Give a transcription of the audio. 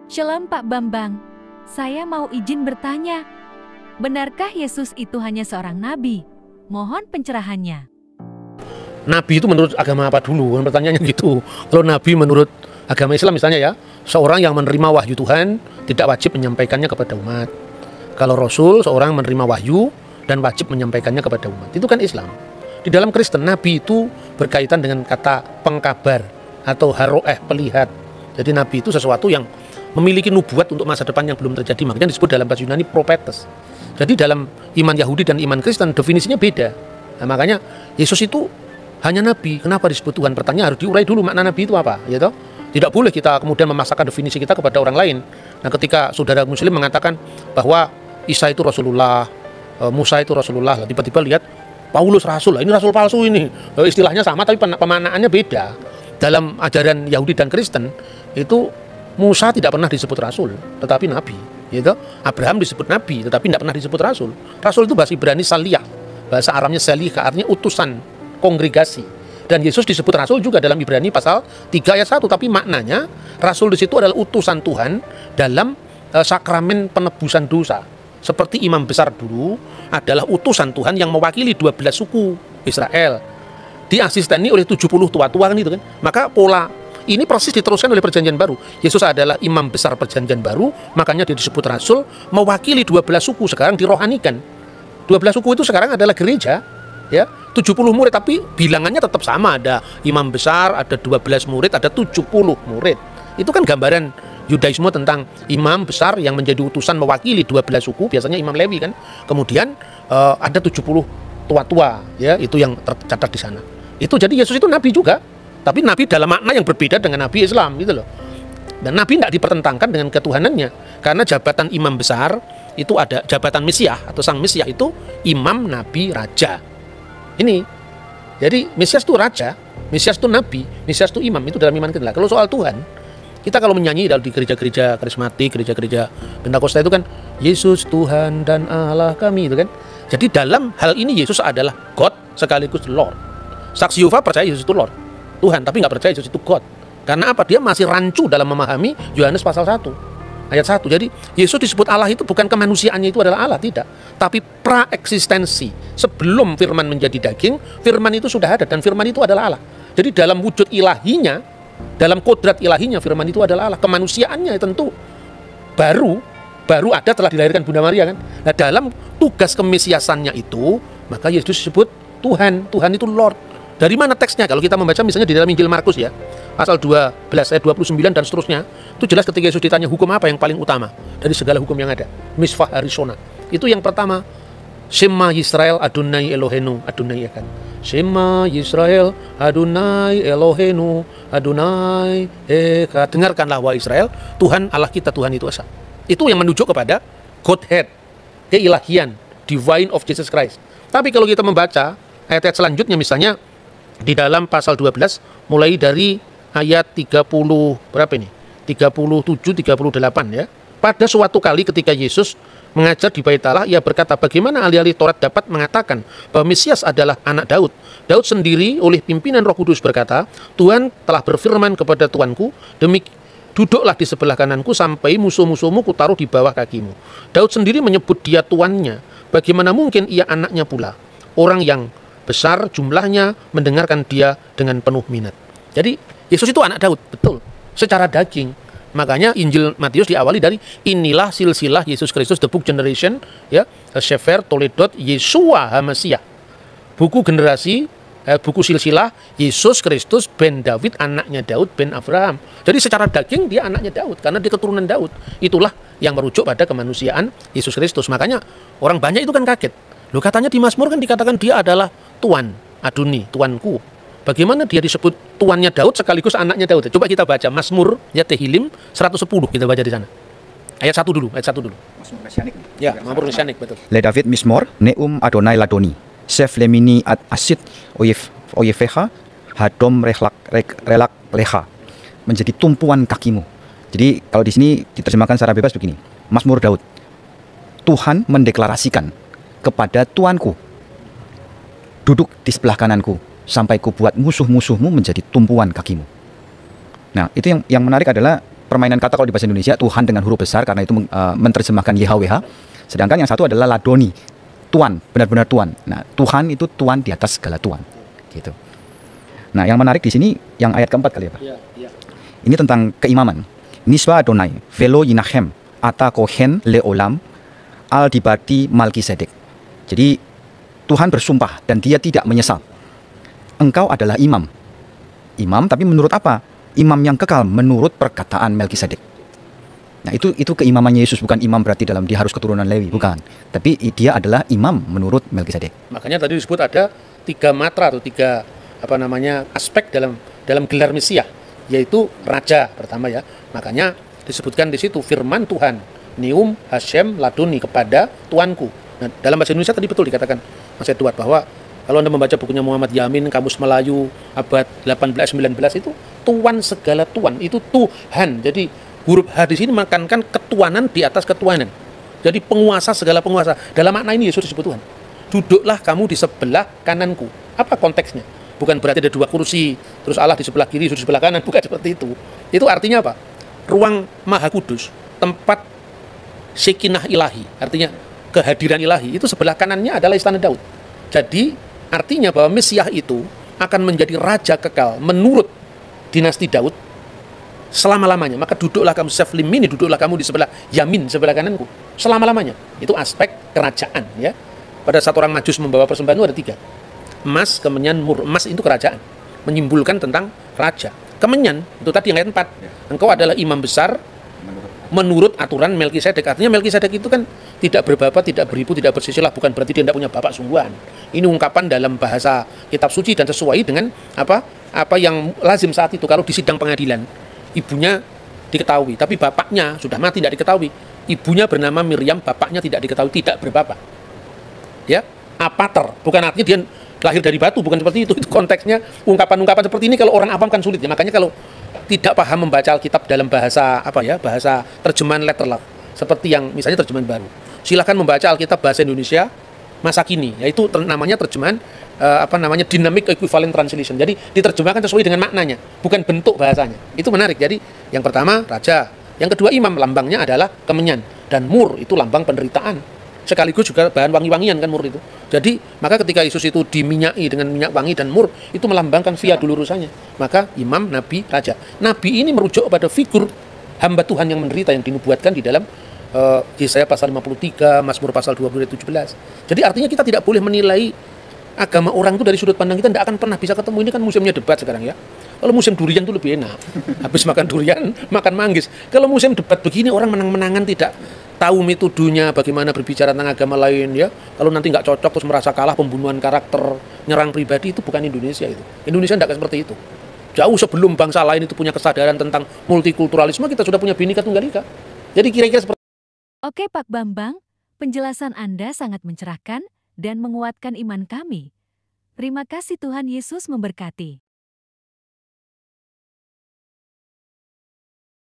Shalom Pak Bambang, saya mau izin bertanya. Benarkah Yesus itu hanya seorang nabi? Mohon pencerahannya. Nabi itu menurut agama apa dulu? Pertanyaannya gitu. Kalau nabi menurut agama Islam misalnya ya, seorang yang menerima wahyu Tuhan tidak wajib menyampaikannya kepada umat. Kalau Rasul, seorang menerima wahyu dan wajib menyampaikannya kepada umat. Itu kan Islam. Di dalam Kristen, nabi itu berkaitan dengan kata pengkabar atau haroeh, pelihat. Jadi nabi itu sesuatu yang memiliki nubuat untuk masa depan yang belum terjadi. Makanya disebut dalam bahasa Yunani prophetes. Jadi dalam iman Yahudi dan iman Kristen definisinya beda. Nah, makanya Yesus itu hanya nabi. Kenapa disebut Tuhan? Pertanyaan harus diurai dulu makna nabi itu apa, ya toh? Tidak boleh kita kemudian memaksakan definisi kita kepada orang lain. Nah, ketika saudara muslim mengatakan bahwa Isa itu Rasulullah, Musa itu Rasulullah, tiba-tiba lihat Paulus Rasul, ini Rasul palsu ini. Istilahnya sama tapi pemaknaannya beda. Dalam ajaran Yahudi dan Kristen itu Musa tidak pernah disebut Rasul, tetapi Nabi. Gitu. Abraham disebut Nabi, tetapi tidak pernah disebut Rasul. Rasul itu bahasa Ibrani saliyah, bahasa Aramnya salih, artinya utusan, kongregasi. Dan Yesus disebut Rasul juga dalam Ibrani pasal 3 ayat 1, tapi maknanya Rasul di situ adalah utusan Tuhan dalam sakramen penebusan dosa. Seperti imam besar dulu adalah utusan Tuhan yang mewakili 12 suku Israel. Diasisteni oleh 70 tua-tua kan itu kan. Maka pola ini persis diteruskan oleh perjanjian baru. Yesus adalah imam besar perjanjian baru, makanya dia disebut Rasul, mewakili 12 suku, sekarang dirohanikan. 12 suku itu sekarang adalah gereja, ya, 70 murid, tapi bilangannya tetap sama, ada imam besar, ada 12 murid, ada 70 murid. Itu kan gambaran Yudaisme tentang imam besar yang menjadi utusan mewakili 12 suku, biasanya imam Lewi kan. Kemudian ada 70 tua-tua, ya, itu yang tercatat di sana. Itu jadi Yesus itu nabi juga. Tapi nabi dalam makna yang berbeda dengan nabi Islam gitu loh. Dan nabi tidak dipertentangkan dengan ketuhanannya. Karena jabatan imam besar itu ada jabatan Mesias atau sang Mesias itu imam, nabi, raja. Ini. Jadi Mesias itu raja, Mesias itu nabi, Mesias itu imam, itu dalam iman kita. Kalau soal Tuhan, kita kalau menyanyi di gereja-gereja karismatik, gereja-gereja Pentakosta itu kan Yesus Tuhan dan Allah kami itu kan. Jadi dalam hal ini Yesus adalah God sekaligus Lord. Saksi Yehova percaya Yesus itu Lord, Tuhan, tapi nggak percaya Yesus itu God. Karena apa? Dia masih rancu dalam memahami Yohanes pasal 1 ayat 1. Jadi Yesus disebut Allah itu bukan kemanusiaannya itu adalah Allah, tidak, tapi praeksistensi. Sebelum firman menjadi daging, firman itu sudah ada dan firman itu adalah Allah. Jadi dalam wujud ilahinya, dalam kodrat ilahinya, firman itu adalah Allah. Kemanusiaannya tentu baru ada telah dilahirkan Bunda Maria kan. Nah, dalam tugas kemesiasannya itu, maka Yesus disebut Tuhan. Tuhan itu Lord. Dari mana teksnya? Kalau kita membaca misalnya di dalam Injil Markus ya, pasal 12 ayat 29 dan seterusnya, itu jelas ketika Yesus ditanya hukum apa yang paling utama dari segala hukum yang ada. Misvah Harishona. Itu yang pertama, Shema Yisrael Adonai Elohenu, Adonai ya kan. Shema Yisrael Adonai Elohenu, Adonai Echad. Dengarkanlah wahai Israel, Tuhan Allah kita, Tuhan itu esa. Itu yang menunjuk kepada Godhead, keilahian, divine of Jesus Christ. Tapi kalau kita membaca ayat-ayat selanjutnya misalnya di dalam pasal 12 mulai dari ayat 30 berapa ini? 37 38 ya. Pada suatu kali ketika Yesus mengajar di Bait Allah, ia berkata, bagaimana ahli-ahli Taurat dapat mengatakan bahwa Mesias adalah anak Daud? Daud sendiri oleh pimpinan Roh Kudus berkata, Tuhan telah berfirman kepada Tuanku, duduklah di sebelah kananku sampai musuh-musuhmu kutaruh di bawah kakimu. Daud sendiri menyebut dia tuannya. Bagaimana mungkin ia anaknya pula? Orang yang besar jumlahnya mendengarkan dia dengan penuh minat. Jadi Yesus itu anak Daud, betul, secara daging. Makanya Injil Matius diawali dari inilah silsilah Yesus Kristus, the book generation, ya, Sefer Toledot Yesua HaMasiah. Buku generasi, buku silsilah Yesus Kristus ben David, anaknya Daud ben Abraham. Jadi secara daging dia anaknya Daud karena dia keturunan Daud. Itulah yang merujuk pada kemanusiaan Yesus Kristus. Makanya orang banyak itu kan kaget. Loh, katanya di Mazmur kan dikatakan dia adalah Tuan, Adoni, Tuanku. Bagaimana dia disebut tuannya Daud sekaligus anaknya Daud? Coba kita baca Mazmur ya Tehillim 110, kita baca di sana. Ayat 1 dulu, ayat 1 dulu. Mazmur Mesianik. Ya, Mazmur Mesianik, betul. Le David Mismor, Neum Adonai Ladoni, Sef Lemini Ad Asid Oyefeha, Hadom Relak Leha, menjadi tumpuan kakimu. Jadi kalau di sini diterjemahkan secara bebas begini, Mazmur Daud. Tuhan mendeklarasikan kepada Tuanku, duduk di sebelah kananku sampai ku buat musuh-musuhmu menjadi tumpuan kakimu. Nah, itu yang menarik adalah permainan kata kalau di bahasa Indonesia Tuhan dengan huruf besar karena itu menerjemahkan YHWH. Sedangkan yang satu adalah Ladoni, Tuan, benar-benar Tuan. Nah, Tuhan itu Tuan di atas segala Tuan. Gitu. Nah, yang menarik di sini yang ayat keempat kali ya, Pak. Ini tentang keimaman. Niswa Adonai, Velo Yinahem, Ata Kohen Leolam, Al Dibati Malkisedek. Jadi Tuhan bersumpah dan dia tidak menyesal. Engkau adalah imam. Imam tapi menurut apa? Imam yang kekal menurut perkataan Melkisedek. Nah, itu keimamannya Yesus, bukan imam berarti dalam dia harus keturunan Lewi, bukan. Tapi dia adalah imam menurut Melkisedek. Makanya tadi disebut ada 3 matra atau 3 aspek dalam gelar Mesias, yaitu raja pertama ya. Makanya disebutkan di situ firman Tuhan, Neum Hashem Ladoni, kepada tuanku. Nah, dalam bahasa Indonesia tadi betul dikatakan Mas Edward bahwa kalau Anda membaca bukunya Muhammad Yamin, Kamus Melayu abad 18-19, itu tuan segala tuan, itu Tuhan. Jadi huruf H di sini menekankan ketuanan di atas ketuanan. Jadi penguasa segala penguasa. Dalam makna ini Yesus disebut Tuhan. Duduklah kamu di sebelah kananku. Apa konteksnya? Bukan berarti ada 2 kursi, terus Allah di sebelah kiri, Yesus di sebelah kanan. Bukan seperti itu. Itu artinya apa? Ruang Maha Kudus, tempat Sekinah ilahi, artinya kehadiran ilahi, itu sebelah kanannya adalah istana Daud. Jadi artinya bahwa Mesias itu akan menjadi raja kekal menurut dinasti Daud selama-lamanya. Maka duduklah kamu Seflimini, duduklah kamu di sebelah Yamin, sebelah kananku, selama-lamanya. Itu aspek kerajaan ya. Pada saat orang Majus membawa persembahan itu ada 3. Emas, kemenyan, mur. Emas itu kerajaan, menyimbolkan tentang raja. Kemenyan itu tadi yang ayat 4. Engkau adalah imam besar menurut aturan Melkisedek. Artinya Melkisedek itu kan tidak berbapak, tidak beribu, tidak bersisilah. Bukan berarti dia tidak punya bapak sungguhan. Ini ungkapan dalam bahasa kitab suci dan sesuai dengan apa yang lazim saat itu. Kalau di sidang pengadilan, ibunya diketahui, tapi bapaknya sudah mati, tidak diketahui. Ibunya bernama Miriam, bapaknya tidak diketahui, tidak berbapak. Ya, apater. Bukan artinya dia lahir dari batu, bukan seperti itu. Itu konteksnya ungkapan-ungkapan seperti ini kalau orang awam kan sulit ya. Makanya kalau tidak paham membaca Alkitab dalam bahasa bahasa terjemahan letterlock, seperti yang misalnya terjemahan baru, silakan membaca Alkitab bahasa Indonesia masa kini, yaitu namanya terjemahan dynamic equivalent translation. Jadi diterjemahkan sesuai dengan maknanya, bukan bentuk bahasanya. Itu menarik. Jadi yang pertama raja, yang kedua imam, lambangnya adalah kemenyan, dan mur itu lambang penderitaan. Sekaligus juga bahan wangi-wangian kan mur itu. Jadi maka ketika Yesus itu diminyaki dengan minyak wangi dan mur, itu melambangkan via dulurusannya. Maka imam, nabi, raja. Nabi ini merujuk pada figur hamba Tuhan yang menderita yang dinubuatkan di dalam Yesaya pasal 53, Mazmur pasal 20 ayat 17. Jadi artinya kita tidak boleh menilai agama orang itu dari sudut pandang kita, tidak akan pernah bisa ketemu. Ini kan musimnya debat sekarang ya. Kalau musim durian itu lebih enak. Habis makan durian, makan manggis. Kalau musim debat begini, orang menang-menangan, tidak tahu metodenya bagaimana berbicara tentang agama lain ya. Kalau nanti nggak cocok terus merasa kalah, pembunuhan karakter, nyerang pribadi, itu bukan Indonesia itu. Indonesia tidak seperti itu. Jauh sebelum bangsa lain itu punya kesadaran tentang multikulturalisme, kita sudah punya Bhinneka Tunggal Ika. Jadi kira-kira seperti Oke Pak Bambang, penjelasan Anda sangat mencerahkan dan menguatkan iman kami. Terima kasih, Tuhan Yesus memberkati.